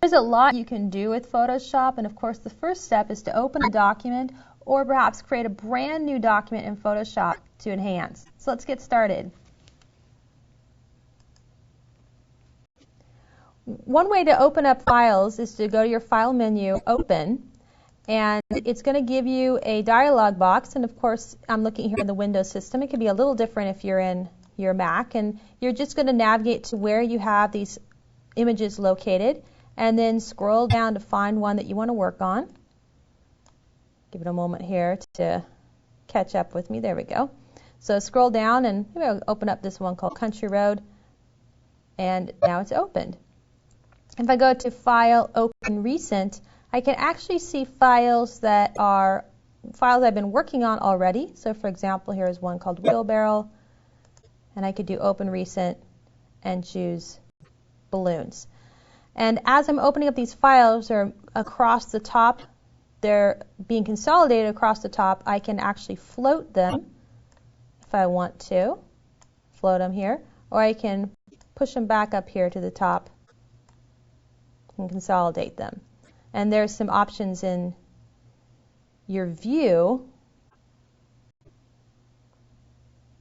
There's a lot you can do with Photoshop, and of course the first step is to open a document or perhaps create a brand new document in Photoshop to enhance. So let's get started. One way to open up files is to go to your File menu, Open, and it's going to give you a dialog box. And of course, I'm looking here in the Windows system. It can be a little different if you're in your Mac, and you're just going to navigate to where you have these images located, and then scroll down to find one that you want to work on. Give it a moment here to catch up with me. There we go. So scroll down and we'll open up this one called Country Road, and now it's opened. If I go to File, Open Recent, I can actually see files that are files I've been working on already. So for example, here is one called Wheelbarrow, and I could do Open Recent and choose Balloons. And as I'm opening up these files, or across the top, they're being consolidated across the top, I can actually float them if I want to. Float them here. Or I can push them back up here to the top and consolidate them. And there's some options in your view.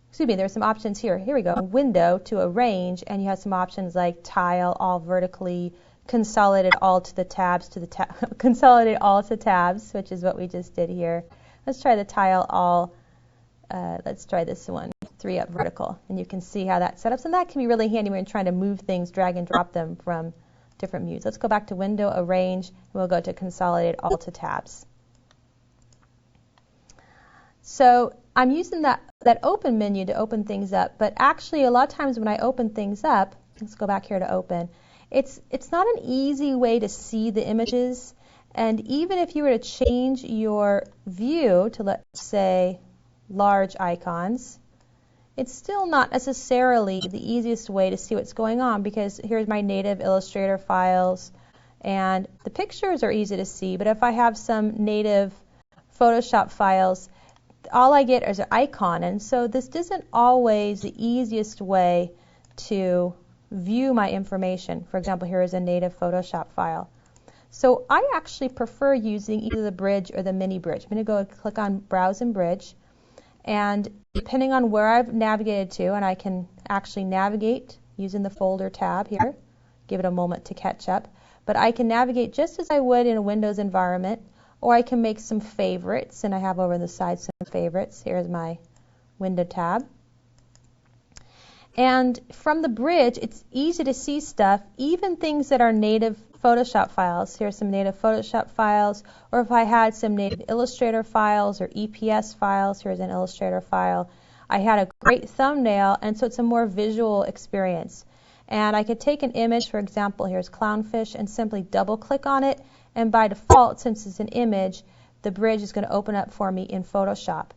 Excuse me, there's some options here. Here we go. Window to arrange, and you have some options like tile all vertically, consolidate all to the tabs consolidate all to tabs, which is what we just did here. Let's try the tile all. Let's try this one, 3 up vertical, and you can see how that set up. And that can be really handy when you're trying to move things, drag and drop them from different views. Let's go back to Window, Arrange, and we'll go to Consolidate all to tabs. So I'm using that Open menu to open things up, but actually a lot of times when I open things up, let's go back here to Open, it's not an easy way to see the images, and even if you were to change your view to, let's say, large icons, it's still not necessarily the easiest way to see what's going on, because here's my native Illustrator files, and the pictures are easy to see, but if I have some native Photoshop files, all I get is an icon, and so this isn't always the easiest way to view my information. For example, here is a native Photoshop file. So I actually prefer using either the bridge or the mini bridge. I'm going to go and click on Browse and Bridge, and depending on where I've navigated to, and I can actually navigate using the Folder tab here, give it a moment to catch up, but I can navigate just as I would in a Windows environment, or I can make some favorites, and I have over on the side some favorites. Here's my Window tab. And from the bridge, it's easy to see stuff, even things that are native Photoshop files. Here's some native Photoshop files, or if I had some native Illustrator files or EPS files, here's an Illustrator file. I had a great thumbnail, and so it's a more visual experience. And I could take an image, for example, here's clownfish, and simply double click on it, and by default, since it's an image, the bridge is going to open up for me in Photoshop.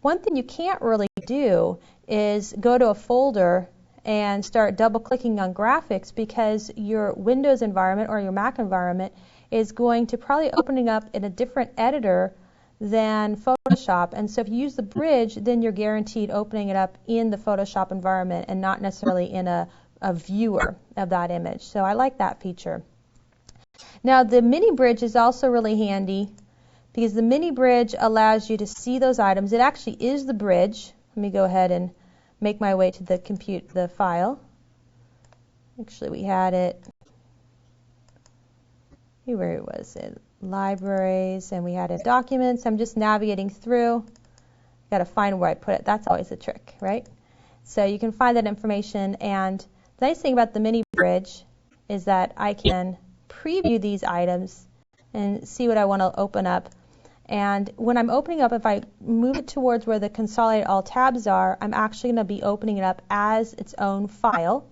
One thing you can't really do is go to a folder and start double clicking on graphics, because your Windows environment or your Mac environment is going to probably opening up in a different editor than Photoshop. And so if you use the bridge, then you're guaranteed opening it up in the Photoshop environment and not necessarily in a viewer of that image. So I like that feature. Now the mini bridge is also really handy, because the mini bridge allows you to see those items. It actually is the bridge. Let me go ahead and make my way to the file. Actually, we had it. Where was it? Libraries, and we had it Documents. I'm just navigating through. Got to find where I put it. That's always a trick, right? So you can find that information, and the nice thing about the mini bridge is that I can preview these items and see what I want to open up. And when I'm opening up, if I move it towards where the Consolidate All tabs are, I'm actually going to be opening it up as its own file.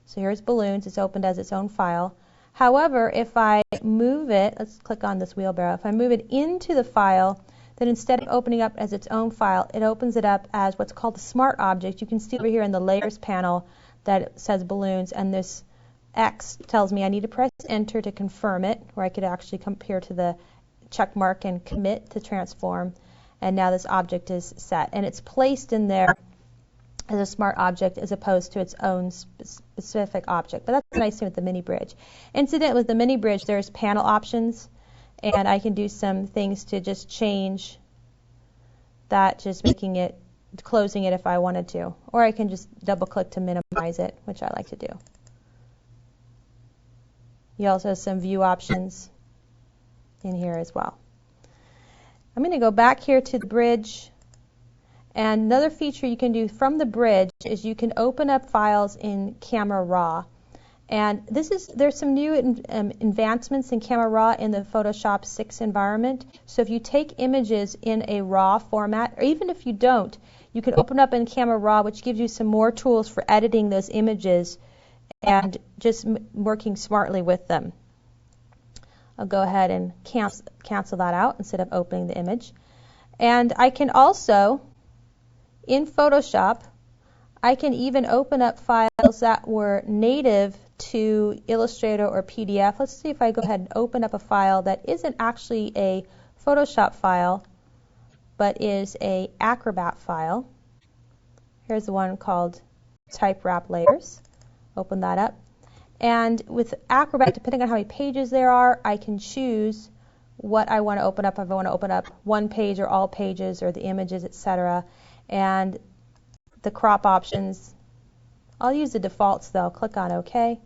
So here's Balloons. It's opened as its own file. However, if I move it, let's click on this wheelbarrow. If I move it into the file, then instead of opening up as its own file, it opens it up as what's called the Smart Object. You can see over here in the Layers panel that it says Balloons, and this X tells me I need to press Enter to confirm it, or I could actually come here to the check mark and commit to transform, and now this object is set, and it's placed in there as a smart object as opposed to its own specific object. But that's the nice thing with the mini bridge. Incidentally, with the mini bridge, there's panel options, and I can do some things to just change that, just making it, closing it if I wanted to. Or I can just double click to minimize it, which I like to do. You also have some view options in here as well. I'm going to go back here to the bridge. And another feature you can do from the bridge is you can open up files in Camera Raw. And there's some new advancements in Camera Raw in the Photoshop 6 environment. So if you take images in a RAW format, or even if you don't, you can open up in Camera Raw, which gives you some more tools for editing those images and just working smartly with them. I'll go ahead and cancel that out instead of opening the image. And I can also, in Photoshop, I can even open up files that were native to Illustrator or PDF. Let's see if I go ahead and open up a file that isn't actually a Photoshop file, but is a Acrobat file. Here's the one called Type Wrap Layers. Open that up. And with Acrobat, depending on how many pages there are, I can choose what I want to open up. If I want to open up one page or all pages or the images, etc. And the crop options, I'll use the defaults though. Click on OK.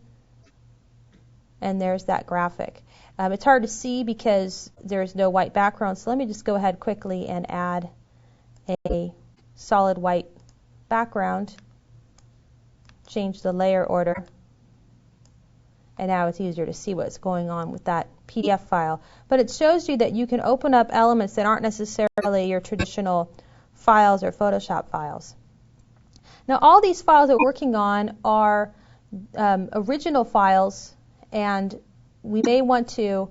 And there's that graphic. It's hard to see because there's no white background, so let me just go ahead quickly and add a solid white background. Change the layer order. And now it's easier to see what's going on with that PDF file. But it shows you that you can open up elements that aren't necessarily your traditional files or Photoshop files. Now all these files that we're working on are original files, and we may want to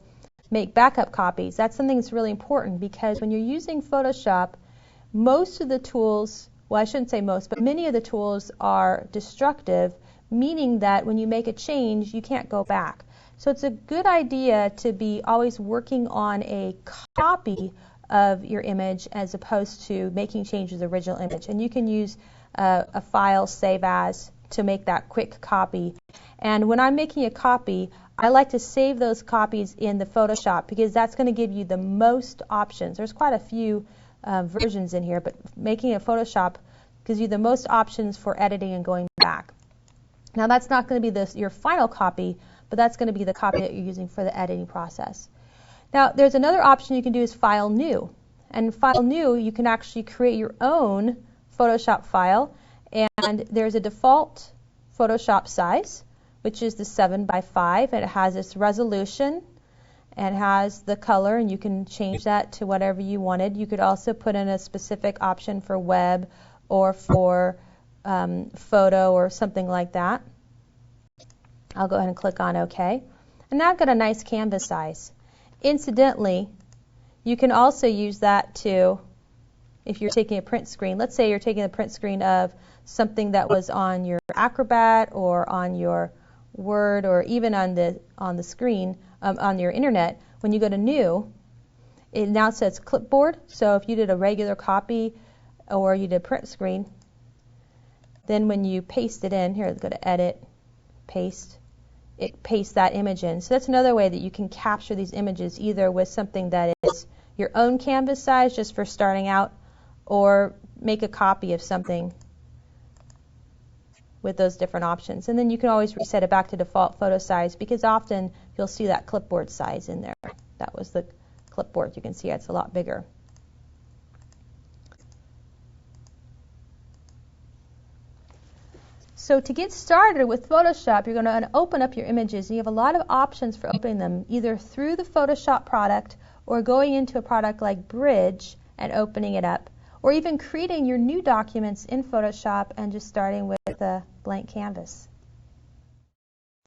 make backup copies. That's something that's really important because when you're using Photoshop, most of the tools, well I shouldn't say most, but many of the tools are destructive, meaning that when you make a change, you can't go back. So it's a good idea to be always working on a copy of your image as opposed to making changes to the original image. And you can use a file save as to make that quick copy. And when I'm making a copy, I like to save those copies in the Photoshop because that's going to give you the most options. There's quite a few versions in here, but making a Photoshop gives you the most options for editing and going back. Now that's not going to be your final copy, but that's going to be the copy that you're using for the editing process. Now there's another option you can do is File New. And File New, you can actually create your own Photoshop file, and there's a default Photoshop size, which is the 7:5, and it has this resolution and has the color, and you can change that to whatever you wanted. You could also put in a specific option for web or for photo or something like that. I'll go ahead and click on OK. And now I've got a nice canvas size. Incidentally, you can also use that to, if you're taking a print screen, let's say you're taking a print screen of something that was on your Acrobat or on your Word or even on the screen on your internet. When you go to New, it now says Clipboard. So if you did a regular copy or you did a print screen, then when you paste it in, here, go to Edit, Paste, it pastes that image in. So that's another way that you can capture these images, either with something that is your own canvas size just for starting out, or make a copy of something with those different options. And then you can always reset it back to default photo size because often you'll see that clipboard size in there. That was the clipboard. You can see it's a lot bigger. So to get started with Photoshop, you're going to open up your images, and you have a lot of options for opening them, either through the Photoshop product or going into a product like Bridge and opening it up, or even creating your new documents in Photoshop and just starting with a blank canvas.